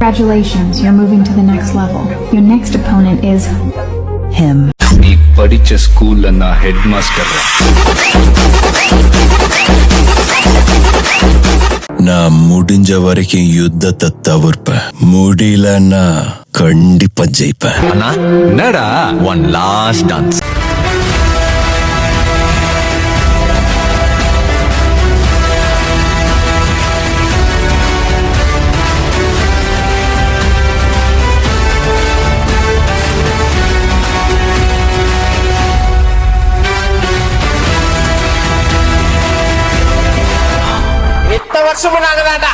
Congratulations, you're moving to the next level. Your next opponent is him. நீ படிச்ச ஸ்கூல்ல நான் ஹெட் மாஸ்டர். நான் முடிஞ்ச வரைக்கும் யுத்தத்தை தவிர்ப்பேன். முடியலன்னா கண்டிப்பா ஜெயிப்பேன். அண்ணா என்னடா ஒன் லாஸ்ட் டான்ஸ். வருஷம் நாங்க தான்டா